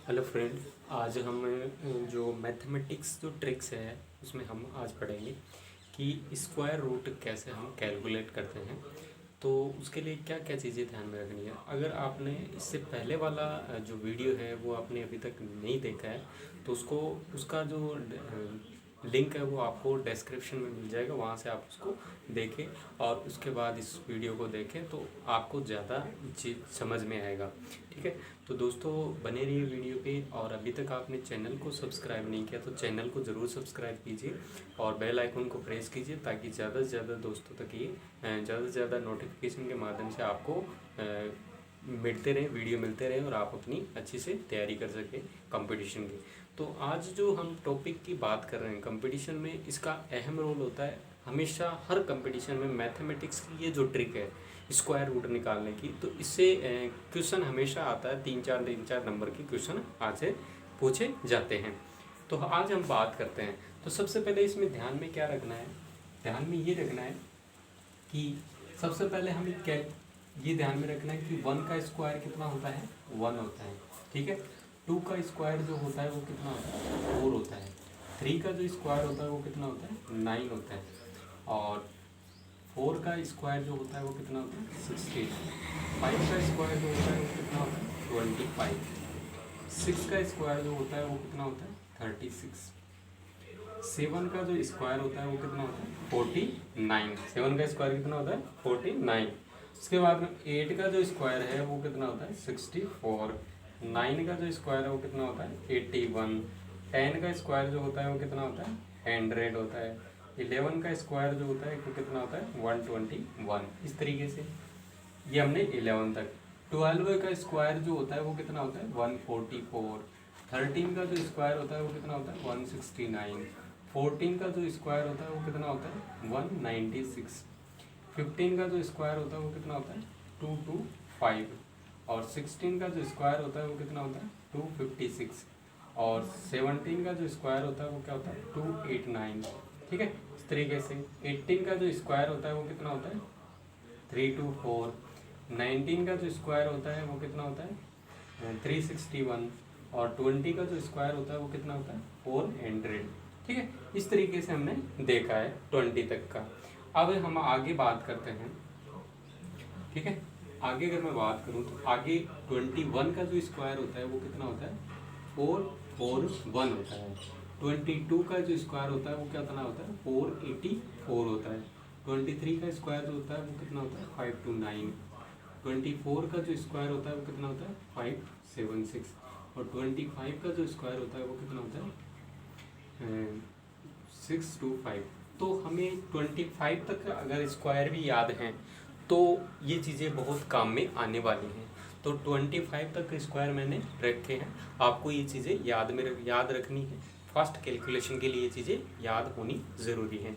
Hello friend. आज हम जो मैथमेटिक्स जो ट्रिक्स है उसमें हम आज पढ़ेंगे कि स्क्वायर रूट कैसे हम कैलकुलेट करते हैं। तो उसके लिए क्या क्या चीज़ें ध्यान में रखनी है। अगर आपने इससे पहले वाला जो वीडियो है वो आपने अभी तक नहीं देखा है तो उसका जो लिंक है वो आपको डिस्क्रिप्शन में मिल जाएगा, वहाँ से आप उसको देखें और उसके बाद इस वीडियो को देखें तो आपको ज़्यादा चीज़ समझ में आएगा। ठीक है, तो दोस्तों बने रहिए वीडियो पे। और अभी तक आपने चैनल को सब्सक्राइब नहीं किया तो चैनल को ज़रूर सब्सक्राइब कीजिए और बेल आइकन को प्रेस कीजिए ताकि ज़्यादा से ज़्यादा दोस्तों तक ये ज़्यादा से ज़्यादा नोटिफिकेशन के माध्यम से आपको मिलते रहे, वीडियो मिलते रहे और आप अपनी अच्छी से तैयारी कर सकें कंपटीशन की। तो आज जो हम टॉपिक की बात कर रहे हैं कंपटीशन में, इसका अहम रोल होता है हमेशा हर कंपटीशन में। मैथमेटिक्स की ये जो ट्रिक है स्क्वायर रूट निकालने की, तो इससे क्वेश्चन हमेशा आता है, तीन चार नंबर के क्वेश्चन आज से पूछे जाते हैं। तो आज हम बात करते हैं। तो सबसे पहले इसमें ध्यान में क्या रखना है, ध्यान में ये रखना है कि सबसे पहले हमें क्या ये ध्यान में रखना है कि 1 का स्क्वायर कितना होता है, 1 होता है। ठीक है, 2 का स्क्वायर जो होता है वो कितना होता है, 4 होता है। 3 का जो स्क्वायर होता है वो कितना होता है, 9 होता है। और 4 का स्क्वायर जो होता है वो कितना होता है, 16। 5 का स्क्वायर जो होता है वो कितना होता है, 25। 6 का स्क्वायर जो होता है वो कितना होता है, 36। 7 का जो स्क्वायर होता है वो कितना होता है, 49। 7 का स्क्वायर कितना होता है, 49। उसके बाद में 8 का जो स्क्वायर है वो कितना होता है, 64। 9 का जो स्क्वायर है वो कितना होता है, 81। 10 का स्क्वायर जो होता है वो कितना होता है, 100 होता है। 11 का स्क्वायर जो होता है वो कितना होता है, 121। इस तरीके से ये हमने 11 तक। 12 का स्क्वायर जो होता है वो कितना होता है, 144। 13 का जो स्क्वायर होता है वो कितना होता है, 169। 14 का जो स्क्वायर होता है वो कितना होता है, 196। 15 का जो स्क्वायर होता है वो कितना होता है, 225। और 16 का जो स्क्वायर होता है वो कितना होता है, 256। और 17 का जो स्क्वायर होता है वो क्या होता है, 289। ठीक है, इस तरीके से 18 का जो स्क्वायर होता है वो कितना होता है, 324। 19 का जो स्क्वायर होता है वो कितना होता है, 361। और 20 का जो स्क्वायर होता है वो कितना होता है, 400। ठीक है, इस तरीके से हमने देखा है 20 तक का। अब हम आगे बात करते हैं। ठीक है, आगे अगर मैं बात करूं तो आगे 21 का जो स्क्वायर होता है वो कितना होता है, 441 होता है। 22 का जो स्क्वायर होता है वो कितना होता है, 484 होता है। 23 का स्क्वायर जो होता है वो कितना होता है, 529। 24 का जो स्क्वायर होता है वो कितना होता है, 576। और 25 का जो स्क्वायर होता है वो कितना होता है, 625। तो हमें 25 तक अगर स्क्वायर भी याद हैं तो ये चीज़ें बहुत काम में आने वाली हैं। तो 25 तक स्क्वायर मैंने रखे हैं, आपको ये चीज़ें याद रखनी है। फास्ट कैलकुलेशन के लिए ये चीज़ें याद होनी ज़रूरी है।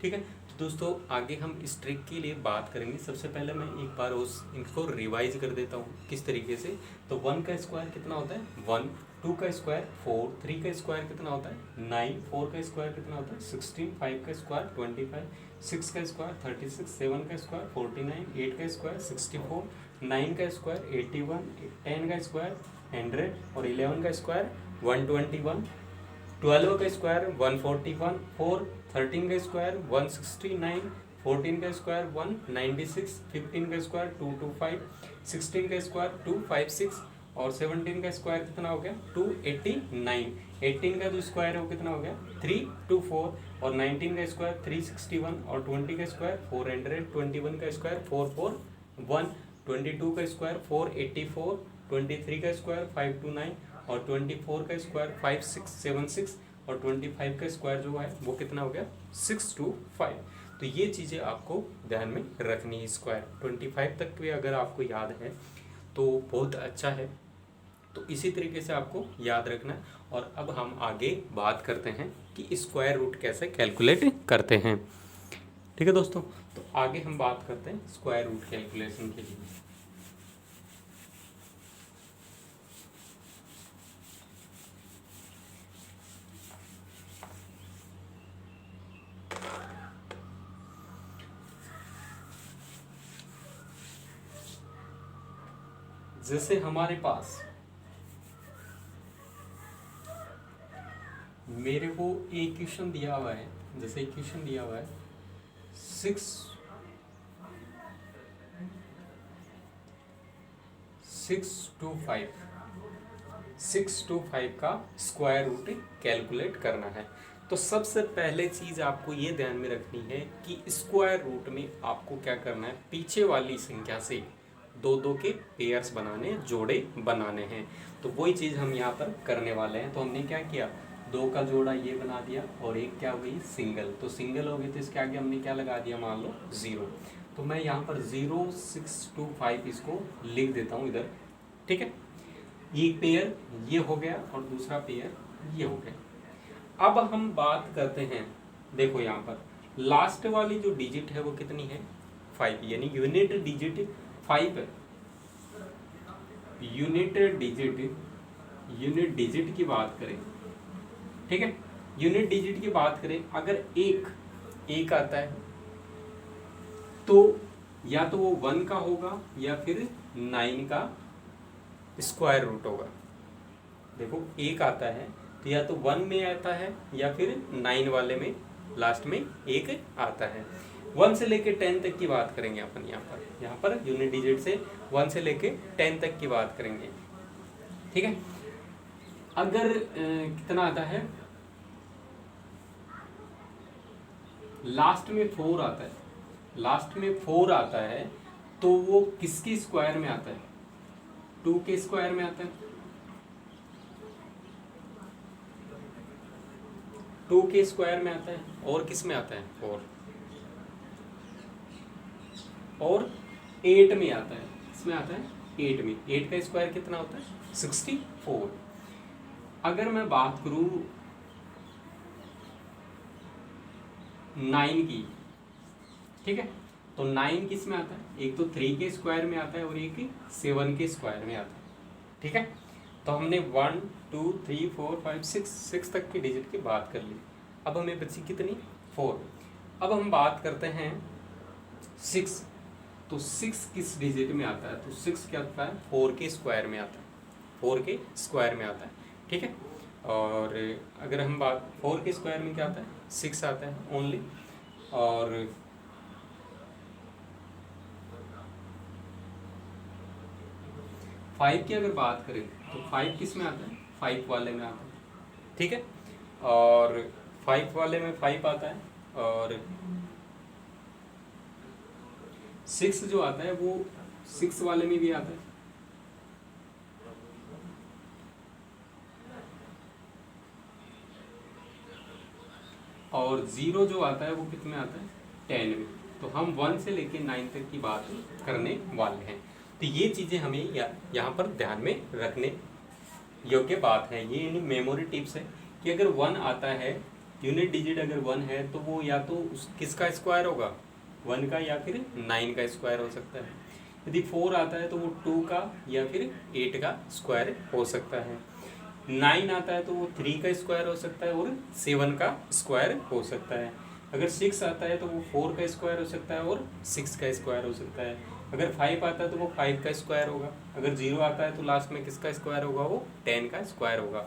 ठीक है, तो दोस्तों आगे हम इस ट्रिक के लिए बात करेंगे। सबसे पहले मैं एक बार इनको रिवाइज कर देता हूँ किस तरीके से। तो 1 का स्क्वायर कितना होता है, 1। 2 का स्क्वायर 4। 3 का स्क्वायर कितना होता है, 9। 4 का स्क्वायर कितना होता है, 16। 5 का स्क्वायर 25। 6 का स्क्वायर 36। 7 का स्क्वायर 49। 8 का स्क्वायर 64। 9 का स्क्वायर 81। 10 का स्क्वायर 100। और 11 का स्क्वायर 121। 12 का स्क्वायर 141। 13 का स्क्वायर 169। 14 का स्क्वायर 196। 15 का स्क्वायर 225। 16 का स्क्वायर 256। और 17 का स्क्वायर कितना हो गया, 289। 18 का जो स्क्वायर है वो कितना हो गया, 324। और 19 का स्क्वायर 361। और 20 का स्क्वायर 400। 21 का स्क्वायर 441। 22 का स्क्वायर 484। 23 का स्क्वायर 529। और 24 का स्क्वायर 5676। और 25 का स्क्वायर जो है वो कितना हो गया, 625। तो ये चीज़ें आपको ध्यान में रखनी है। स्क्वायर 25 तक भी अगर आपको याद है तो बहुत अच्छा है। तो इसी तरीके से आपको याद रखना है। और अब हम आगे बात करते हैं कि स्क्वायर रूट कैसे कैलकुलेट करते हैं। ठीक है दोस्तों, तो आगे हम बात करते हैं स्क्वायर रूट कैलकुलेशन के लिए। जैसे हमारे पास मेरे को एक क्वेश्चन दिया हुआ है, जैसे क्वेश्चन दिया हुआ है 6 to 5 का स्क्वायर रूट कैलकुलेट करना है। तो सबसे पहले चीज़ आपको ये ध्यान में रखनी है कि स्क्वायर रूट में आपको क्या करना है, पीछे वाली संख्या से दो दो के पेयर्स बनाने, जोड़े बनाने हैं। तो वही चीज़ हम यहाँ पर करने वाले हैं। तो हमने क्या किया, दो का जोड़ा ये बना दिया और एक क्या हो गई सिंगल। तो सिंगल हो गई तो इसके आगे हमने क्या लगा दिया, मान लो 0। तो मैं यहाँ पर 0 6 2 5 इसको लिख देता हूँ इधर, ठीक है। एक पेयर ये हो गया और दूसरा पेयर ये हो गया। अब हम बात करते हैं, देखो यहाँ पर लास्ट वाली जो डिजिट है वो कितनी है, 5, यानी यूनिट डिजिट 5 है। यूनिट डिजिट की बात करें, ठीक है, यूनिट डिजिट की बात करें, अगर एक आता है तो या तो वो 1 का होगा या फिर 9 का स्क्वायर रूट होगा। देखो एक आता है तो या तो 1 में आता है या फिर 9 वाले में लास्ट में एक आता है। 1 से लेके 10 तक की बात करेंगे अपन यहाँ पर यूनिट डिजिट से 1 से लेके 10 तक की बात करेंगे, ठीक है। अगर कितना आता है, लास्ट में 4 आता है, लास्ट में 4 आता है तो वो किसकी स्क्वायर में आता है, 2 के स्क्वायर में आता है। 2 के स्क्वायर में आता है और किस में आता है, 4 और 8 में आता है। इसमें आता है 8 में। 8 का स्क्वायर कितना होता है, 64। अगर मैं बात करूं 9 की, ठीक है, तो 9 किस में आता है, एक तो 3 के स्क्वायर में आता है और एक 7 के स्क्वायर में आता है, ठीक है। तो हमने 1 2 3 4 5 6 तक की डिजिट की बात कर ली। अब हमें बची कितनी, 4। अब हम बात करते हैं 6। तो 6 किस डिजिट में आता है, तो 6 क्या आता है, 4 के स्क्वायर में आता है, 4 के स्क्वायर में आता है, ठीक है। और अगर हम बात 4 के स्क्वायर में क्या आता है, 6 आता है ओनली। और 5 की अगर बात करें तो 5 किस में आता है, 5 वाले में आता है, ठीक है। और 5 वाले में 5 आता है और 6 जो आता है वो 6 वाले में भी आता है। और 0 जो आता है वो कितने में आता है, 10 में। तो हम 1 से लेके 9 तक की बात करने वाले हैं। तो ये चीज़ें हमें यहाँ पर ध्यान में रखने योग्य बात है। ये मेमोरी टिप्स है कि अगर 1 आता है, यूनिट डिजिट अगर 1 है तो वो या तो किसका स्क्वायर होगा, 1 का, या फिर 9 का स्क्वायर हो सकता है। यदि 4 आता है तो वो 2 का या फिर 8 का स्क्वायर हो सकता है। 9 आता है तो वो 3 का स्क्वायर हो सकता है और 7 का स्क्वायर हो सकता है। अगर 6 आता है तो वो 4 का स्क्वायर हो सकता है और 6 का स्क्वायर हो सकता है। अगर 5 आता है तो वो 5 का स्क्वायर होगा। अगर 0 आता है तो लास्ट में किसका स्क्वायर होगा, वो 10 का स्क्वायर होगा।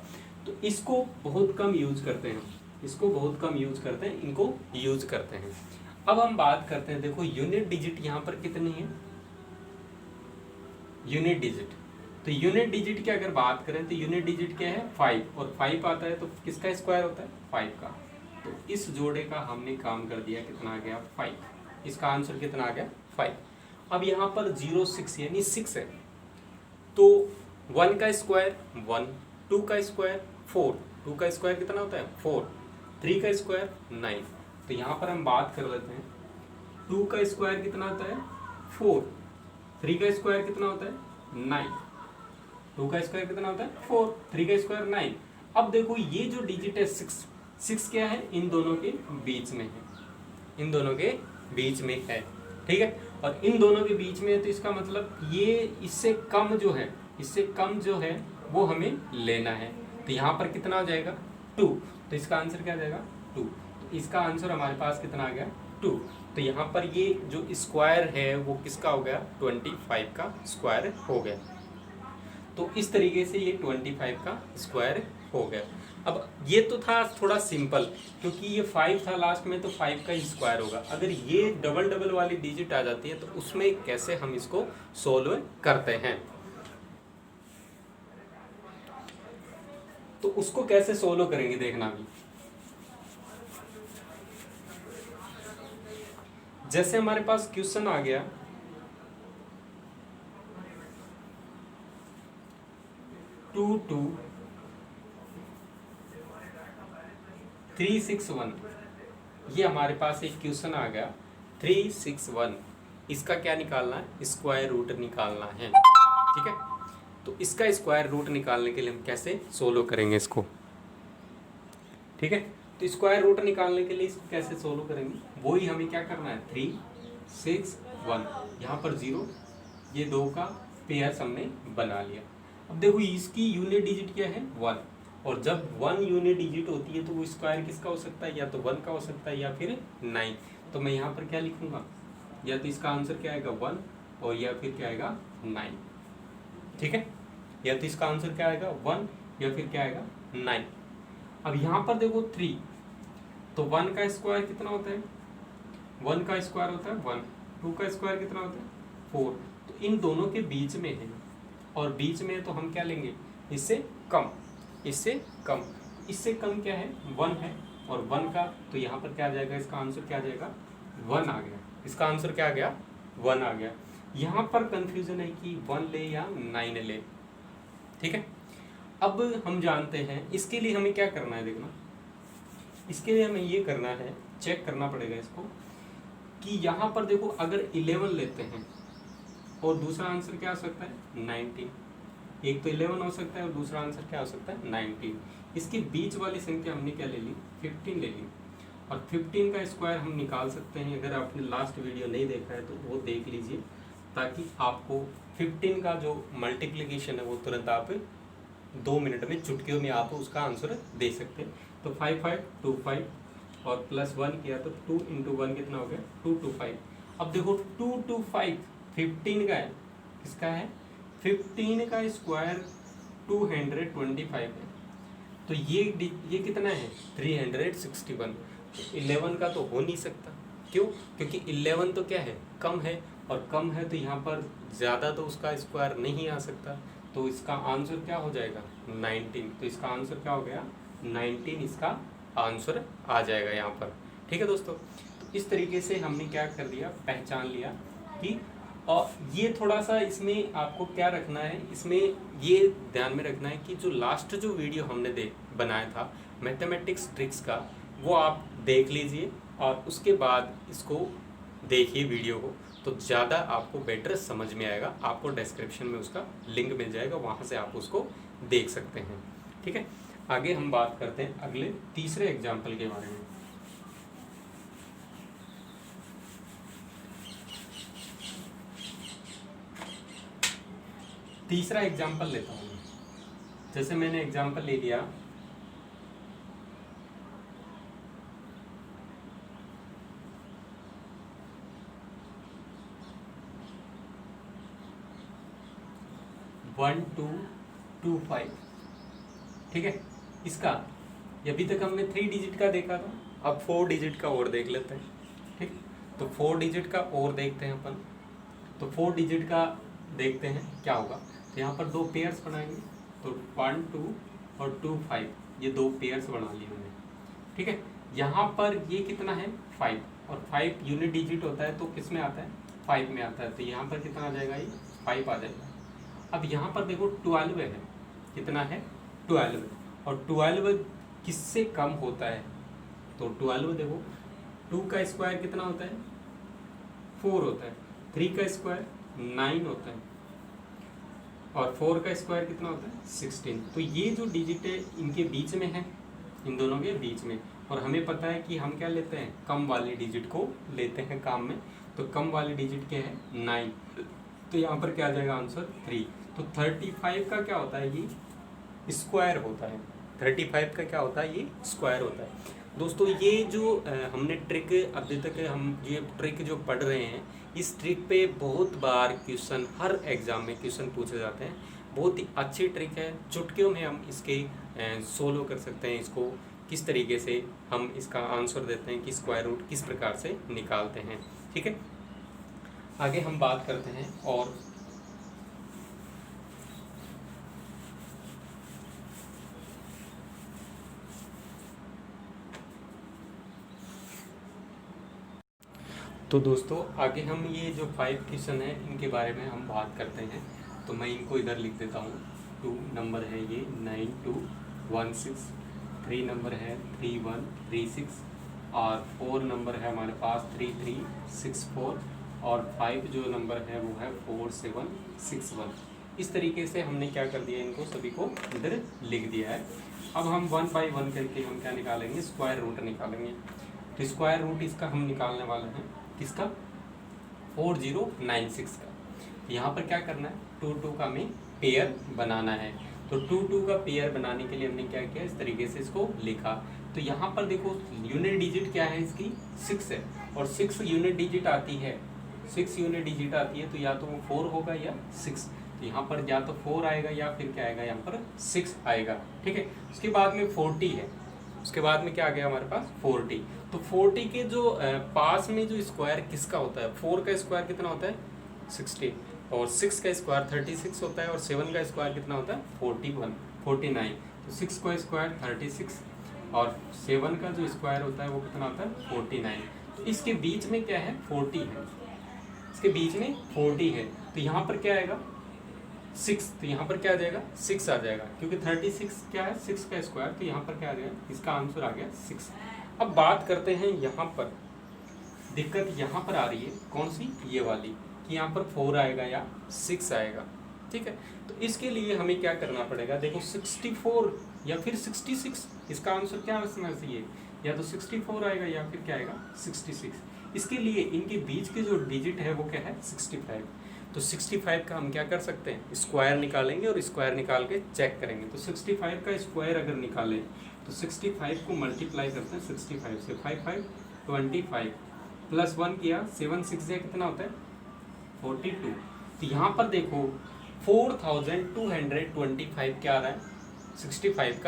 तो इसको बहुत कम यूज करते हैं, इसको बहुत कम यूज करते हैं, इनको यूज करते हैं। अब हम बात करते हैं, देखो यूनिट डिजिट यहाँ पर कितनी है, यूनिट डिजिट। तो यूनिट डिजिट की अगर बात करें तो यूनिट डिजिट क्या है, 5, और 5 आता है तो किसका स्क्वायर होता है, 5 का। तो इस जोड़े का हमने काम कर दिया, कितना आ गया, 5। इसका आंसर कितना आ गया, 5। अब यहाँ पर 0 6 यानी 6 है, तो 1 का स्क्वायर 1, 2 का स्क्वायर 4, 2 का स्क्वायर कितना होता है, 4, 3 का स्क्वायर 9। तो यहाँ पर हम बात कर लेते हैं, 2 का स्क्वायर कितना होता है, 4, 3 का स्क्वायर कितना होता है, 9, 2 का स्क्वायर कितना होता है, 4, 3 का स्क्वायर 9। अब देखो ये जो डिजिट है 6 क्या है, इन दोनों के बीच में है, इन दोनों के बीच में है, ठीक है। और इन दोनों के बीच में है तो इसका मतलब ये इससे कम जो है, इससे कम जो है वो हमें लेना है। तो यहाँ पर कितना हो जाएगा, 2। तो इसका आंसर क्या आ जाएगा, 2। तो इसका आंसर हमारे पास कितना आ गया, 2। तो यहाँ पर ये जो स्क्वायर है वो किसका हो गया, 25 का स्क्वायर हो गया। तो इस तरीके से ये 25 का स्क्वायर हो गया। अब ये तो था थोड़ा सिंपल, क्योंकि ये 5 था लास्ट में, तो 5 का स्क्वायर होगा। अगर ये डबल डबल वाली डिजिट आ जाती है तो उसमें कैसे हम इसको सोल्व करते हैं, तो उसको कैसे सोल्व करेंगे देखना भी। जैसे हमारे पास क्वेश्चन आ गया 22361, ये हमारे पास एक क्वेश्चन आ गया 361, इसका क्या निकालना है, स्क्वायर रूट निकालना है। ठीक है, तो इसका स्क्वायर रूट निकालने के लिए हम कैसे सोल्व करेंगे इसको। ठीक है, तो स्क्वायर रूट निकालने के लिए इसको कैसे सोल्व करेंगे, वही हमें क्या करना है, 361, यहाँ पर 0, ये 2 का पेयर हमने बना लिया। अब देखो इसकी यूनिट डिजिट क्या है, 1, और जब 1 यूनिट डिजिट होती है तो वो स्क्वायर किसका हो सकता है, या तो 1 का हो सकता है या फिर 9। तो मैं यहाँ पर क्या लिखूंगा, या तो इसका आंसर क्या आएगा 1, और या फिर क्या आएगा 9। ठीक है, या तो इसका आंसर क्या आएगा 1 या फिर क्या आएगा 9। अब यहाँ पर देखो 3, तो 1 का स्क्वायर कितना होता है, 1 का स्क्वायर होता है 1, 2 का स्क्वायर कितना होता है 4, तो इन दोनों के बीच में है, और बीच में तो हम क्या लेंगे, इससे कम, इससे कम, इससे कम क्या है 1 है, और 1 का तो यहाँ पर क्या आ जाएगा, इसका आंसर क्या आ जाएगा 1 आ गया, इसका आंसर क्या आ गया 1 आ गया। यहाँ पर कंफ्यूजन है कि 1 ले या 9 ले। ठीक है, अब हम जानते हैं इसके लिए हमें क्या करना है, देखना इसके लिए हमें ये करना है, चेक करना पड़ेगा इसको कि यहाँ पर देखो अगर 11 लेते हैं और दूसरा आंसर क्या हो सकता है 19, एक तो 11 हो सकता है और दूसरा आंसर क्या हो सकता है 19, इसके बीच वाली संख्या हमने क्या ले ली 15 ले ली, और 15 का स्क्वायर हम निकाल सकते हैं। अगर आपने लास्ट वीडियो नहीं देखा है तो वो देख लीजिए, ताकि आपको 15 का जो मल्टीप्लिकेशन है वो तुरंत आप 2 मिनट में चुटकियों में आप उसका आंसर दे सकते हैं। तो 5 5 2 5 और +1 किया तो 2 × 1 कितना हो गया 2 2 5। अब देखो 2 2 5 15 का है, किसका है 15 का स्क्वायर 225 है, तो ये कितना है 361। तो 11 का तो हो नहीं सकता, क्यों, क्योंकि 11 तो क्या है कम है, और कम है तो यहाँ पर ज़्यादा तो उसका स्क्वायर नहीं आ सकता, तो इसका आंसर क्या हो जाएगा 19। तो इसका आंसर क्या हो गया 19, इसका आंसर आ जाएगा यहाँ पर। ठीक है दोस्तों, तो इस तरीके से हमने क्या कर लिया, पहचान लिया कि और ये थोड़ा सा इसमें आपको क्या रखना है, इसमें ये ध्यान में रखना है कि जो लास्ट जो वीडियो हमने बनाया था मैथमेटिक्स ट्रिक्स का, वो आप देख लीजिए और उसके बाद इसको देखिए वीडियो को, तो ज़्यादा आपको बेटर समझ में आएगा। आपको डिस्क्रिप्शन में उसका लिंक मिल जाएगा, वहाँ से आप उसको देख सकते हैं। ठीक है, आगे हम बात करते हैं अगले तीसरे एग्जाम्पल के बारे में। तीसरा एग्जाम्पल लेता हूँ, जैसे मैंने एग्जाम्पल ले लिया 1225। ठीक है, इसका अभी तक हमने 3 डिजिट का देखा था, अब 4 डिजिट का और देख लेते हैं। ठीक, तो 4 डिजिट का और देखते हैं अपन। तो 4 डिजिट का देखते हैं क्या होगा। तो यहाँ पर 2 पेयर्स बनाएंगे, तो 1 2 और 2 5, ये 2 पेयर्स बना लिए हमने। ठीक है, यहाँ पर ये कितना है 5, और 5 यूनिट डिजिट होता है तो किस में आता है 5 में आता है, तो यहाँ पर कितना आ जाएगा, ये 5 आ जाएगा। अब यहाँ पर देखो 12 है, कितना है 12, और 12 किससे कम होता है, तो 12 देखो 2 का स्क्वायर कितना होता है 4 होता है, 3 का स्क्वायर 9 होता है, और 4 का स्क्वायर कितना होता है 16। तो ये जो डिजिट है इनके बीच में है, इन दोनों के बीच में, और हमें पता है कि हम क्या लेते हैं कम वाली डिजिट को लेते हैं काम में। तो कम वाली डिजिट क्या है 9, तो यहाँ पर क्या आ जाएगा आंसर 3। तो 35 का क्या होता है, ये स्क्वायर होता है। 35 का क्या होता है, ये स्क्वायर होता है। दोस्तों ये जो हमने ट्रिक अभी तक हम ये ट्रिक जो पढ़ रहे हैं, इस ट्रिक पे बहुत बार क्वेश्चन, हर एग्जाम में क्वेश्चन पूछे जाते हैं। बहुत ही अच्छी ट्रिक है, चुटकियों में हम इसके सोल्व कर सकते हैं इसको, किस तरीके से हम इसका आंसर देते हैं कि स्क्वायर रूट किस प्रकार से निकालते हैं। ठीक है, आगे हम बात करते हैं। और तो दोस्तों आगे हम ये जो 5 क्वेश्चन है इनके बारे में हम बात करते हैं। तो मैं इनको इधर लिख देता हूँ। 2 नंबर है ये 9216, 3 नंबर है 3136, और 4 नंबर है हमारे पास 3364, और 5 जो नंबर है वो है 4761। इस तरीके से हमने क्या कर दिया, इनको सभी को इधर लिख दिया है। अब हम 1 बाय 1 करके हम क्या निकालेंगे, स्क्वायर रूट निकालेंगे। तो स्क्वायर रूट इसका हम निकालने वाले हैं, किसका, 4096 का। यहाँ पर क्या करना है, 2 का हमें पेयर बनाना है। तो 2 का पेयर बनाने के लिए हमने क्या किया, इस तरीके से इसको लिखा। तो यहाँ पर देखो यूनिट डिजिट क्या है इसकी, 6 है, और 6 यूनिट डिजिट आती है, 6 यूनिट डिजिट आती है। तो या तो वो 4 होगा या 6। तो यहाँ पर या तो 4 आएगा या फिर क्या आएगा, यहाँ पर 6 आएगा। ठीक है, उसके बाद में 40 है, उसके बाद में क्या आ गया हमारे पास 40। तो 40 के जो पास में जो स्क्वायर किसका होता है, 4 का स्क्वायर कितना होता है 60, और 6 का स्क्वायर 36 होता है, और 7 का स्क्वायर कितना होता है 49। तो 6 का स्क्वायर 36 और 7 का जो स्क्वायर होता है वो कितना होता है 49। तो इसके बीच में क्या है 40 है, इसके बीच में 40 है। तो यहाँ पर क्या आएगा 6, तो यहाँ पर क्या आ जाएगा 6 आ जाएगा, क्योंकि 36 क्या है 6 का स्क्वायर। तो यहाँ पर क्या आ जाएगा, इसका आंसर आ गया 6। अब बात करते हैं यहाँ पर, दिक्कत यहाँ पर आ रही है कौन सी, ये वाली, कि यहाँ पर 4 आएगा या 6 आएगा। ठीक है, तो इसके लिए हमें क्या करना पड़ेगा, देखो 64 या फिर 66, इसका आंसर क्या होना चाहिए, या तो 64 आएगा या फिर क्या आएगा 66। इसके लिए इनके बीच के जो डिजिट है वो क्या है 65। तो 65 का हम क्या कर सकते हैं, स्क्वायर निकालेंगे, और स्क्वायर निकाल के चेक करेंगे। तो 65 का स्क्वायर अगर निकालें तो 65 को मल्टीप्लाई करते हैं 65 से, 5 5 25 प्लस 1 किया 7 6 से कितना होता है 42। तो यहाँ पर देखो 4225 क्या आ रहा है, 65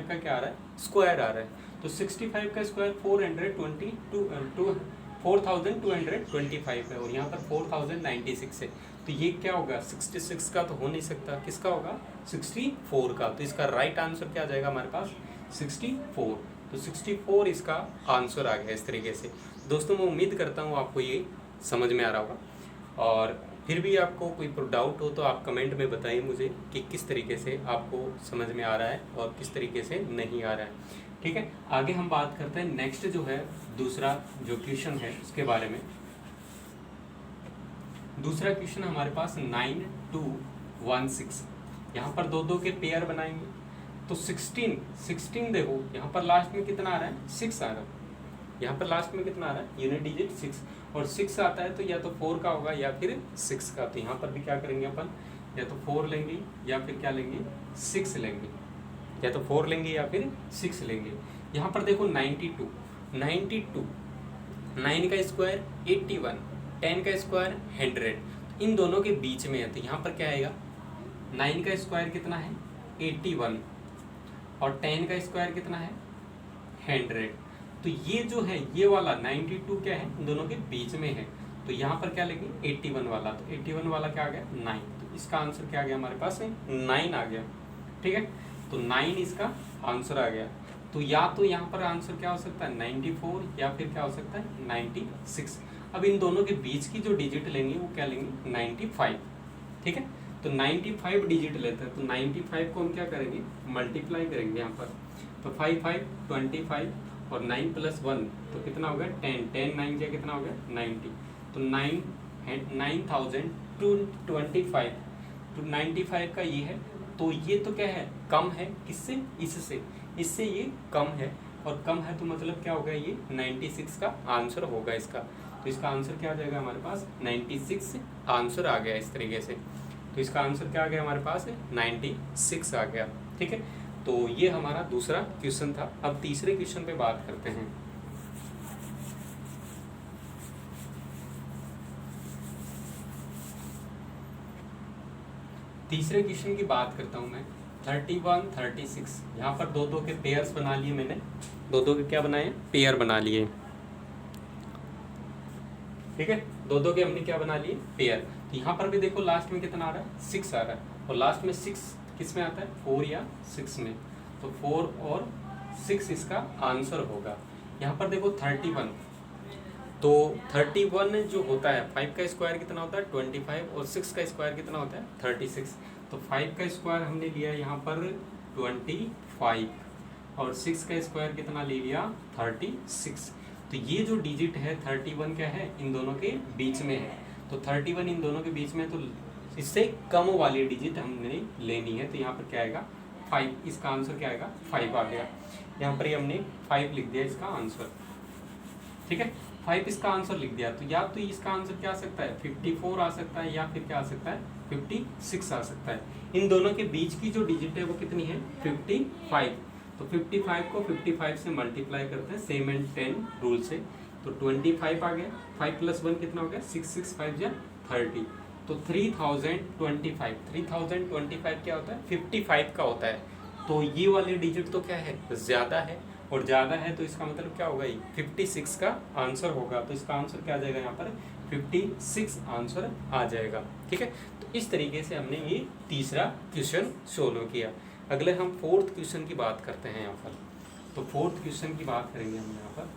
का क्या आ रहा है, स्क्वायर आ रहा है। तो 65 का स्क्वायर 4225 है, और यहाँ पर 4096 है। तो ये क्या होगा 66 का तो हो नहीं सकता, किसका होगा 64 का। तो इसका राइट आंसर क्या आ जाएगा हमारे पास 64। तो 64 इसका आंसर आ गया इस तरीके से। दोस्तों मैं उम्मीद करता हूँ आपको ये समझ में आ रहा होगा, और फिर भी आपको कोई डाउट हो तो आप कमेंट में बताइए मुझे कि किस तरीके से आपको समझ में आ रहा है और किस तरीके से नहीं आ रहा है। ठीक है, आगे हम बात करते हैं नेक्स्ट जो है दूसरा जो क्वेश्चन है उसके बारे में। दूसरा क्वेश्चन हमारे पास 9216, यहाँ पर 2 के पेयर बनाएंगे। तो 16 देखो यहाँ पर लास्ट में कितना आ रहा है 6 आ रहा है, यहाँ पर लास्ट में कितना आ रहा है यूनिट डिजिट 6, और 6 आता है तो या तो 4 का होगा या फिर 6 का। तो यहाँ पर भी क्या करेंगे अपन, या तो 4 लेंगे या फिर क्या लेंगे 6 लेंगे, या तो 4 लेंगे या फिर 6 लेंगे। यहाँ पर देखो 92 9 का स्क्वायर 81, 10 का स्क्वायर 100, इन दोनों के बीच में है। तो यहाँ पर क्या आएगा 9 का स्क्वायर कितना है 81, और 10 का स्क्वायर कितना है 100। तो ये जो है ये वाला 92 क्या है इन दोनों के बीच में है। तो यहाँ पर क्या लेंगे 81 वाला, तो 81 वाला क्या आ गया 9। तो इसका आंसर क्या आ गया हमारे पास 9 आ गया। ठीक है, तो 9 इसका आंसर आ गया। तो या तो यहाँ पर आंसर क्या हो सकता है 94 या फिर क्या हो सकता है 96। अब इन दोनों के बीच की जो डिजिट लेंगे वो क्या लेंगे 95। ठीक है, तो 95 डिजिट लेते हैं। तो 95 को हम क्या करेंगे मल्टीप्लाई करेंगे यहाँ पर। तो 5 5 25 और 9 + 1 तो कितना हो गया 10, 10 9 क्या कितना हो गया 90। तो 9025 तो 95 का ये है। तो ये तो क्या है कम है, किससे इससे ये कम है, और कम है तो मतलब क्या होगा ये 96 का आंसर होगा इसका। तो इसका आंसर क्या आ जाएगा हमारे पास 96 आंसर आ गया इस तरीके से। तो इसका आंसर क्या आ गया हमारे पास 96 आ गया। ठीक है, तो ये हमारा दूसरा क्वेश्चन था। अब तीसरे क्वेश्चन पे बात करते हैं। तीसरे क्वेश्चन की बात करता हूं मैं 31 36, यहाँ पर दो दो के पेयर्स बना लिए मैंने, दो दो के क्या बनाए, पेयर बना लिए, ठीक है, दो दो के हमने क्या बना लिए, पेयर। तो यहाँ पर भी देखो लास्ट में कितना आ रहा है, 6 आ रहा है, और लास्ट में 6 किस में आता है, 4 या 6 में, तो 4 और 6 इसका आंसर होगा। यहाँ पर देखो 31, तो 31 जो होता है 5 का स्क्वायर कितना होता है 25, और 6 का स्क्वायर कितना होता है 36, तो 5 का स्क्वायर हमने लिया यहाँ पर 25, और 6 का स्क्वायर कितना ले लिया 36। तो ये जो डिजिट है 31 क्या है, इन दोनों के बीच में है, तो 31 इन दोनों के बीच में है, तो इससे कम वाली डिजिट हमने लेनी है। तो यहाँ पर क्या आएगा 5, इसका आंसर क्या आएगा 5 आ गया। यहाँ पर हमने 5 लिख दिया इसका आंसर, ठीक है, 5 इसका आंसर लिख दिया। तो या तो इसका आंसर क्या आ सकता है 54 आ सकता है, या फिर क्या आ सकता है 56 आ सकता है। इन दोनों के बीच की जो डिजिट है वो कितनी है 55, तो 55 को 55 से मल्टीप्लाई करते हैं सेम एंड 10 रूल से, तो 25 आ गया, 5 + 1 कितना हो गया 6, 6 5 या 30, तो 3025 क्या होता है 55 का होता है। तो ये वाले डिजिट तो क्या है ज़्यादा है, और ज़्यादा है तो इसका मतलब क्या होगा, ये 56 का आंसर होगा। तो इसका आंसर क्या आ जाएगा यहाँ पर 56 आंसर आ जाएगा, ठीक है। तो इस तरीके से हमने ये तीसरा क्वेश्चन सोल्व किया। अगले हम फोर्थ क्वेश्चन की बात करते हैं यहाँ पर। तो फोर्थ क्वेश्चन की बात करेंगे हम यहाँ पर।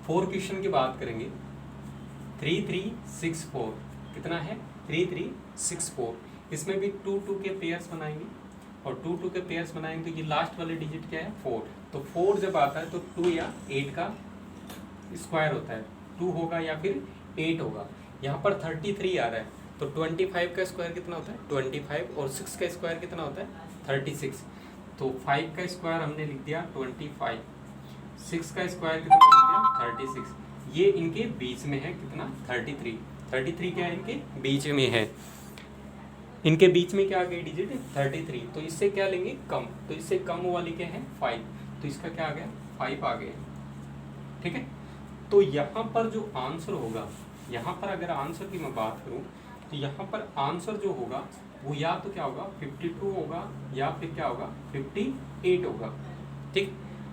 फोर्थ क्वेश्चन की बात करेंगे, 3364 कितना है 3364, इसमें भी 2 2 के पेयर्स बनाएंगे, और 2 2 के पेयर्स बनाएंगे तो ये लास्ट वाले डिजिट क्या है 4, तो 4 जब आता है तो 2 या 8 का स्क्वायर होता है, 2 होगा या फिर 8 होगा। यहाँ पर 33 आ रहा है, तो 25 का स्क्वायर कितना होता है 25, और 6 का स्क्वायर कितना होता है 36, तो 5 का स्क्वायर हमने लिख दिया 25, 6 का स्क्वायर कितना लिख दिया 36, ये इनके बीच में है कितना 33 क्या है इनके बीच में है, इनके बीच में क्या आ गई डिजिट 33, तो इससे क्या लेंगे कम, तो इससे कम वाली क्या है 5, तो इसका क्या आ गया 5 आ गया, ठीक है। तो यहाँ पर जो आंसर होगा, यहाँ पर अगर आंसर की मैं बात करूँ तो यहाँ पर आंसर जो होगा वो या तो क्या होगा 52 होगा, या फिर क्या होगा 58 होगा, ठीक।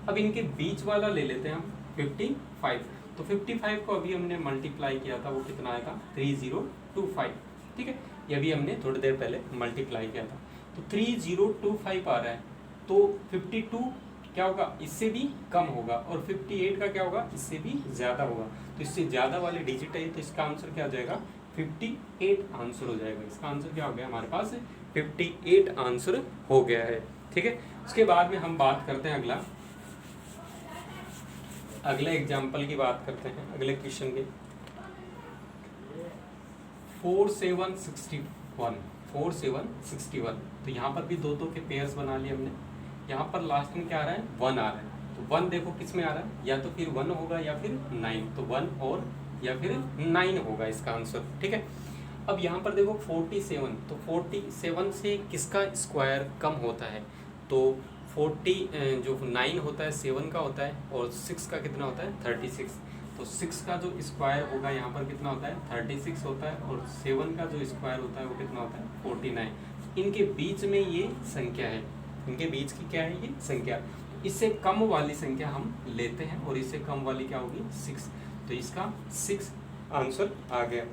अब इनके बीच वाला ले लेते हैं हम 55, तो 55 को अभी हमने मल्टीप्लाई किया था, वो कितना आया था 3025, ठीक है, ये अभी हमने थोड़ी देर पहले मल्टीप्लाई किया था, तो 3025 आ रहा है, तो 52 क्या होगा इससे भी कम होगा, और 58 का क्या होगा इससे भी ज़्यादा होगा, तो इससे ज़्यादा वाले डिजिट है, तो इसका आंसर क्या हो जाएगा 58 आंसर हो जाएगा। इसका आंसर क्या हो गया हमारे पास 58 आंसर हो गया है, ठीक है। उसके बाद में हम बात करते हैं अगले एग्जाम्पल की बात करते हैं, अगले क्वेश्चन के 4761, तो यहाँ पर भी दो दो के पेयर्स बना लिए हमने। यहाँ पर लास्ट में क्या आ रहा है 1 आ रहा है, तो 1 देखो किस में आ रहा है, या तो फिर 1 होगा या फिर 9, तो 1 और या फिर 9 होगा इसका आंसर, ठीक है। अब यहाँ पर देखो 47, तो 47 से किसका स्क्वायर कम होता है, तो 40 जो 9 होता है 7 का होता है, और 6 का कितना होता है 36, तो 6 का जो स्क्वायर होगा यहाँ पर कितना होता है 36 होता है, और 7 का जो स्क्वायर होता है वो कितना होता है 49। इनके बीच में ये संख्या है, इनके बीच की क्या है ये संख्या, इससे कम वाली संख्या हम लेते हैं, और इससे कम वाली क्या होगी 6, तो इसका 6 आंसर आ गया।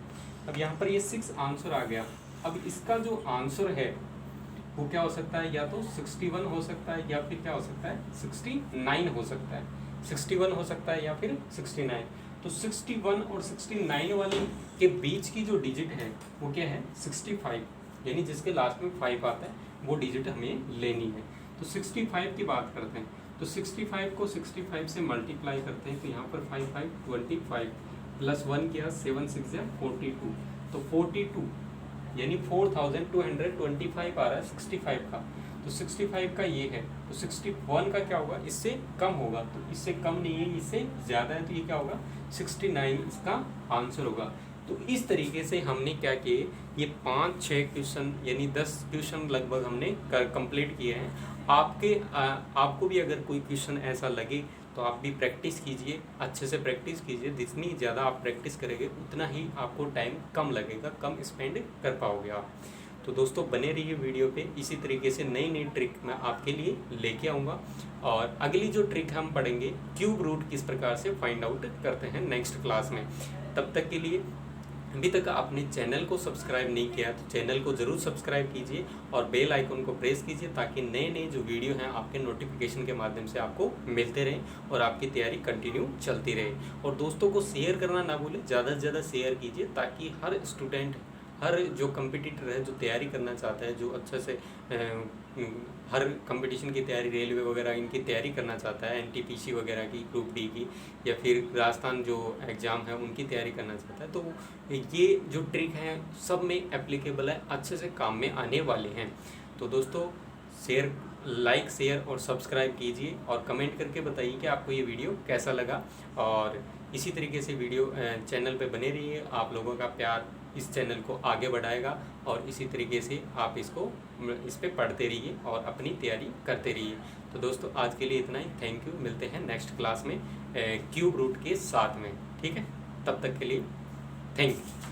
अब यहाँ पर ये 6 आंसर आ गया। अब इसका जो आंसर है वो क्या हो सकता है, या तो 61 हो सकता है, या फिर क्या हो सकता है 69 हो सकता है, 61 हो सकता है या फिर 69। तो 61 और 69 वाले के बीच की जो डिजिट है वो क्या है 65, यानी जिसके लास्ट में 5 आता है वो डिजिट हमें लेनी है। तो 65 की बात करते हैं, तो 65 को 65 से मल्टीप्लाई करते हैं, तो यहाँ पर 5 5 25 प्लस 1 किया 7 6 या 42, तो 42 यानी 4225 आ रहा है 65 का, तो 65 का ये है, तो 61 का क्या होगा इससे कम होगा, तो इससे कम नहीं है इससे ज़्यादा है, तो ये क्या होगा 69 इसका आंसर होगा। तो इस तरीके से हमने क्या किए, ये 5-6 क्वेश्चन यानी 10 क्वेश्चन लगभग हमने कंप्लीट किए हैं। आपको भी अगर कोई क्वेश्चन ऐसा लगे तो तो आप भी प्रैक्टिस कीजिए, अच्छे से प्रैक्टिस कीजिए। जितनी ज़्यादा आप प्रैक्टिस करेंगे उतना ही आपको टाइम कम लगेगा, कम स्पेंड कर पाओगे आप। तो दोस्तों बने रहिए वीडियो पे, इसी तरीके से नई नई ट्रिक मैं आपके लिए लेके आऊँगा। और अगली जो ट्रिक हम पढ़ेंगे, क्यूब रूट किस प्रकार से फाइंड आउट करते हैं नेक्स्ट क्लास में। तब तक के लिए अभी तक आपने चैनल को सब्सक्राइब नहीं किया तो चैनल को ज़रूर सब्सक्राइब कीजिए और बेल आइकन को प्रेस कीजिए, ताकि नए नए जो वीडियो हैं आपके नोटिफिकेशन के माध्यम से आपको मिलते रहें और आपकी तैयारी कंटिन्यू चलती रहे। और दोस्तों को शेयर करना ना भूलें, ज़्यादा से ज़्यादा शेयर कीजिए, ताकि हर स्टूडेंट, हर जो कंपटीटर है, जो तैयारी करना चाहता है, जो अच्छे से हर कंपटीशन की तैयारी, रेलवे वगैरह इनकी तैयारी करना चाहता है, एनटीपीसी वगैरह की, ग्रुप डी की, या फिर राजस्थान जो एग्ज़ाम है उनकी तैयारी करना चाहता है, तो ये जो ट्रिक है सब में एप्लीकेबल है, अच्छे से काम में आने वाले हैं। तो दोस्तों लाइक शेयर और सब्सक्राइब कीजिए और कमेंट करके बताइए कि आपको ये वीडियो कैसा लगा। और इसी तरीके से वीडियो चैनल पे बने रहिए, आप लोगों का प्यार इस चैनल को आगे बढ़ाएगा और इसी तरीके से आप इस पे पढ़ते रहिए और अपनी तैयारी करते रहिए। तो दोस्तों आज के लिए इतना ही, थैंक यू। मिलते हैं नेक्स्ट क्लास में क्यूब रूट के साथ में, ठीक है? तब तक के लिए थैंक यू।